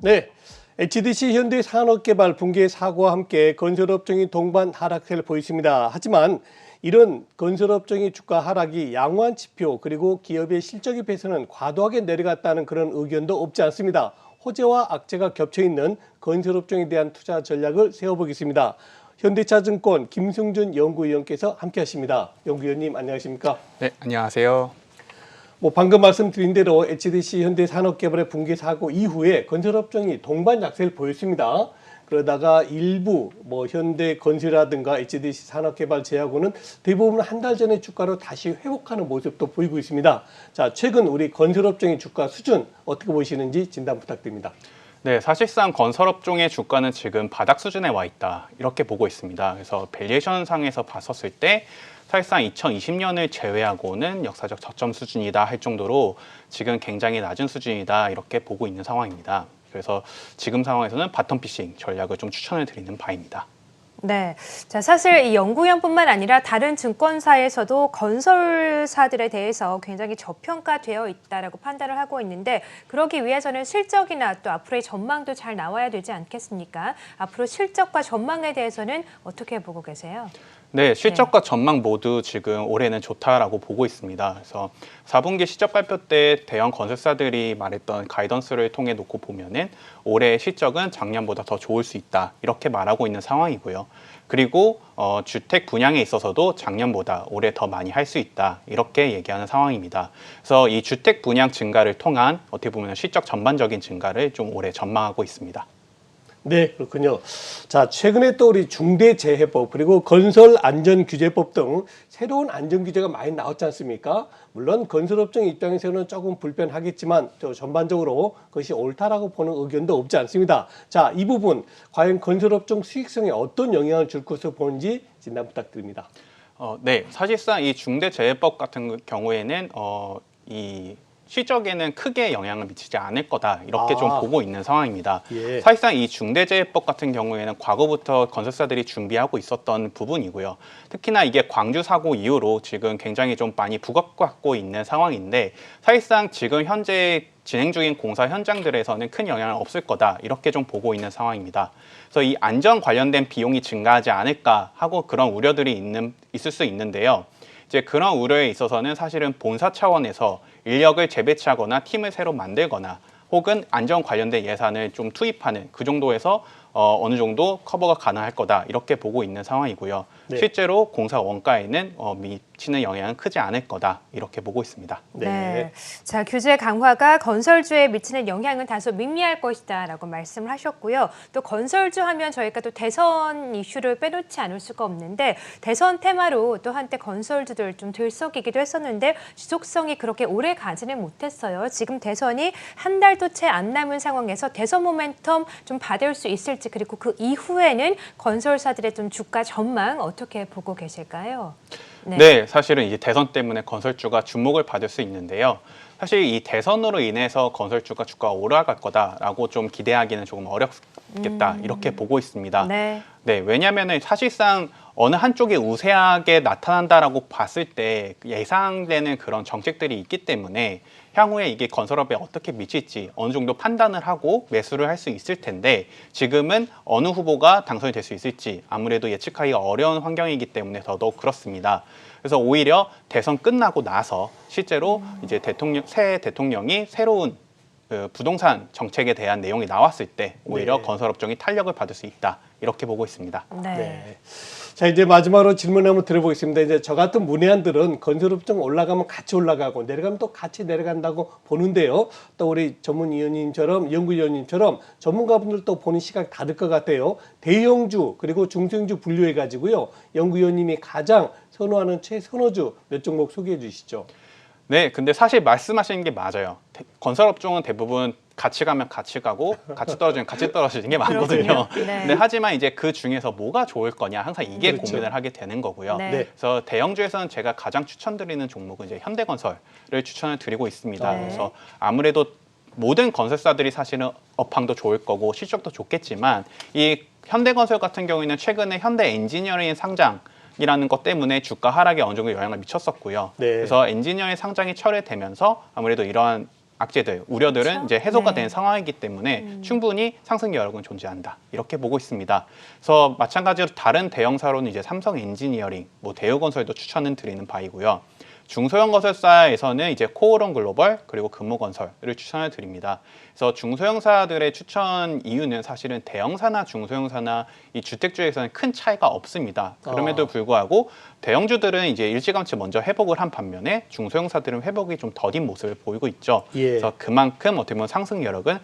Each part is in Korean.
네, HDC 현대산업개발 붕괴 사고와 함께 건설업종이 동반 하락세를 보였습니다. 하지만 이런 건설업종의 주가 하락이 양호한 지표 그리고 기업의 실적에 비해서는 과도하게 내려갔다는 그런 의견도 없지 않습니다. 호재와 악재가 겹쳐 있는 건설업종에 대한 투자 전략을 세워보겠습니다. 현대차증권 김승준 연구위원께서 함께하십니다. 연구위원님 안녕하십니까? 네, 안녕하세요. 방금 말씀드린 대로 HDC 현대산업개발의 붕괴 사고 이후에 건설업종이 동반 약세를 보였습니다. 그러다가 일부 현대건설이라든가 HDC 산업개발제약고는 대부분 한 달 전에 주가로 다시 회복하는 모습도 보이고 있습니다. 자, 최근 우리 건설업종의 주가 수준 어떻게 보시는지 진단 부탁드립니다. 네, 사실상 건설업종의 주가는 지금 바닥 수준에 와 있다 이렇게 보고 있습니다. 그래서 밸류에이션 상에서 봤었을 때 사실상 2020년을 제외하고는 역사적 저점 수준이다 할 정도로 지금 굉장히 낮은 수준이다 이렇게 보고 있는 상황입니다. 그래서 지금 상황에서는 바텀 피싱 전략을 좀 추천을 드리는 바입니다. 네, 자 사실 이 연구위원뿐만 아니라 다른 증권사에서도 건설사들에 대해서 굉장히 저평가되어 있다라고 판단을 하고 있는데 그러기 위해서는 실적이나 또 앞으로의 전망도 잘 나와야 되지 않겠습니까? 앞으로 실적과 전망에 대해서는 어떻게 보고 계세요? 네, 실적과 전망 모두 지금 올해는 좋다라고 보고 있습니다. 그래서 4분기 실적 발표 때 대형 건설사들이 말했던 가이던스를 통해 놓고 보면은 올해 실적은 작년보다 더 좋을 수 있다 이렇게 말하고 있는 상황이고요. 그리고 주택 분양에 있어서도 작년보다 올해 더 많이 할 수 있다 이렇게 얘기하는 상황입니다. 그래서 이 주택 분양 증가를 통한 어떻게 보면 실적 전반적인 증가를 좀 올해 전망하고 있습니다. 네, 그렇군요. 자, 최근에 또 우리 중대재해법 그리고 건설안전규제법 등 새로운 안전규제가 많이 나왔지 않습니까? 물론 건설업종 입장에서는 조금 불편하겠지만 또 전반적으로 그것이 옳다라고 보는 의견도 없지 않습니다. 자, 이 부분 과연 건설업종 수익성에 어떤 영향을 줄 것으로 보는지 진단 부탁드립니다. 네, 사실상 이 중대재해법 같은 경우에는 이 실적에는 크게 영향을 미치지 않을 거다 이렇게 좀 보고 있는 상황입니다. 예. 사실상 이 중대재해법 같은 경우에는 과거부터 건설사들이 준비하고 있었던 부분이고요. 특히나 이게 광주 사고 이후로 지금 굉장히 좀 많이 부각받고 있는 상황인데 사실상 지금 현재 진행 중인 공사 현장들에서는 큰 영향은 없을 거다 이렇게 좀 보고 있는 상황입니다. 그래서 이 안전 관련된 비용이 증가하지 않을까 하고 그런 우려들이 있을 수 있는데요. 이제 그런 우려에 있어서는 사실은 본사 차원에서 인력을 재배치하거나 팀을 새로 만들거나 혹은 안전 관련된 예산을 좀 투입하는 그 정도에서 어느 정도 커버가 가능할 거다 이렇게 보고 있는 상황이고요. 네. 실제로 공사 원가에는 미치는 영향은 크지 않을 거다 이렇게 보고 있습니다. 네. 자, 규제 강화가 건설주에 미치는 영향은 다소 미미할 것이다라고 말씀을 하셨고요. 또 건설주 하면 저희가 또 대선 이슈를 빼놓지 않을 수가 없는데 대선 테마로 또 한때 건설주들 좀 들썩이기도 했었는데 지속성이 그렇게 오래 가지는 못했어요. 지금 대선이 한 달도 채 안 남은 상황에서 대선 모멘텀 좀 받을 수 있을지 그리고 그 이후에는 건설사들의 좀 주가 전망 어떻게 보고 계실까요? 네, 사실은 이제 대선 때문에 건설주가 주목을 받을 수 있는데요. 사실 이 대선으로 인해서 건설주가 주가가 올라갈 거다라고 좀 기대하기는 조금 어렵겠다 이렇게 보고 있습니다. 네. 네, 왜냐하면 사실상 어느 한쪽이 우세하게 나타난다라고 봤을 때 예상되는 그런 정책들이 있기 때문에 향후에 이게 건설업에 어떻게 미칠지 어느 정도 판단을 하고 매수를 할 수 있을 텐데 지금은 어느 후보가 당선이 될 수 있을지 아무래도 예측하기가 어려운 환경이기 때문에 더더욱 그렇습니다. 그래서 오히려 대선 끝나고 나서 실제로 이제 새 대통령이 새로운 부동산 정책에 대한 내용이 나왔을 때 오히려 네. 건설업종이 탄력을 받을 수 있다 이렇게 보고 있습니다. 네. 자, 이제 마지막으로 질문 한번 드려보겠습니다. 이제 저 같은 문외한들은 건설업종 올라가면 같이 올라가고 내려가면 또 같이 내려간다고 보는데요. 또 우리 전문위원님처럼 연구위원님처럼 전문가분들도 보는 시각이 다를 것 같아요. 대형주 그리고 중소형주 분류해가지고요. 연구위원님이 가장 선호하는 최선호주 몇 종목 소개해 주시죠. 네, 근데 사실 말씀하시는 게 맞아요. 건설업종은 대부분 같이 가면 같이 가고 같이 떨어지면 같이 떨어지는 게 많거든요. 네. 근데 하지만 이제 그 중에서 뭐가 좋을 거냐 항상 이게 그렇죠. 고민을 하게 되는 거고요. 네. 그래서 대형주에서는 제가 가장 추천드리는 종목은 이제 현대건설을 추천을 드리고 있습니다. 네. 그래서 아무래도 모든 건설사들이 사실은 업황도 좋을 거고 실적도 좋겠지만 이 현대건설 같은 경우에는 최근에 현대엔지니어링 상장 이라는 것 때문에 주가 하락에 어느 정도 영향을 미쳤었고요. 네. 그래서 엔지니어의 상장이 철회되면서 아무래도 이러한 악재들, 우려들은 그렇죠? 이제 해소가 네. 된 상황이기 때문에 충분히 상승 여력은 존재한다. 이렇게 보고 있습니다. 그래서 마찬가지로 다른 대형사로는 이제 삼성 엔지니어링, 뭐 대우건설도 추천을 드리는 바이고요. 중소형 건설사에서는 이제 코오롱 글로벌 그리고 금호건설을 추천을 드립니다. 그래서 중소형사들의 추천 이유는 사실은 대형사나 중소형사나 이 주택주에서는 큰 차이가 없습니다. 그럼에도 불구하고 대형주들은 이제 일찌감치 먼저 회복을 한 반면에 중소형사들은 회복이 좀 더딘 모습을 보이고 있죠. 예. 그래서 그만큼 어떻게 보면 상승 여력은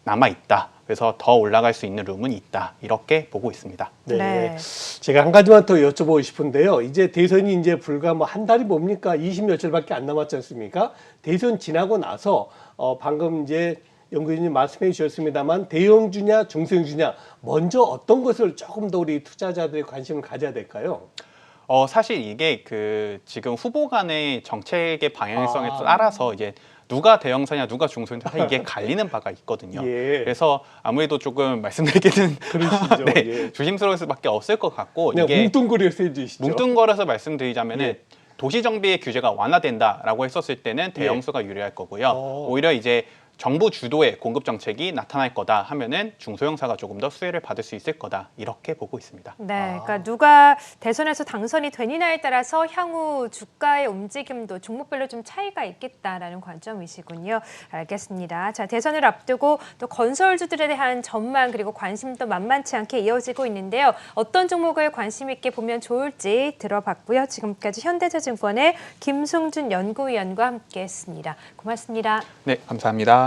남아 있다. 그래서 더 올라갈 수 있는 룸은 있다. 이렇게 보고 있습니다. 네. 네. 제가 한 가지만 더 여쭤보고 싶은데요. 이제 대선이 이제 불과 뭐 한 달이 뭡니까? 20 며칠밖에 안 남았지 않습니까? 대선 지나고 나서 방금 이제 연구위원님 말씀해 주셨습니다만 대형주냐 중소형주냐 먼저 어떤 것을 조금 더 우리 투자자들이 관심을 가져야 될까요? 사실 이게 그 지금 후보 간의 정책의 방향성에 따라서 이제 누가 대형사냐 누가 중소형사냐 이게 갈리는 바가 있거든요. 예. 그래서 아무래도 조금 말씀드리기는 그러시죠. 네, 예. 조심스러울 수밖에 없을 것 같고 그냥 이게 뭉뚱그려서 해주시죠. 뭉뚱거려서 말씀드리자면은 예. 도시정비의 규제가 완화된다라고 했었을 때는 대형수가 유리할 거고요. 오히려 이제 정부 주도의 공급 정책이 나타날 거다 하면은 중소형사가 조금 더 수혜를 받을 수 있을 거다 이렇게 보고 있습니다. 네, 그러니까 누가 대선에서 당선이 되느냐에 따라서 향후 주가의 움직임도 종목별로 좀 차이가 있겠다라는 관점이시군요. 알겠습니다. 자, 대선을 앞두고 또 건설주들에 대한 전망 그리고 관심도 만만치 않게 이어지고 있는데요. 어떤 종목을 관심 있게 보면 좋을지 들어봤고요. 지금까지 현대차증권의 김승준 연구위원과 함께했습니다. 고맙습니다. 네, 감사합니다.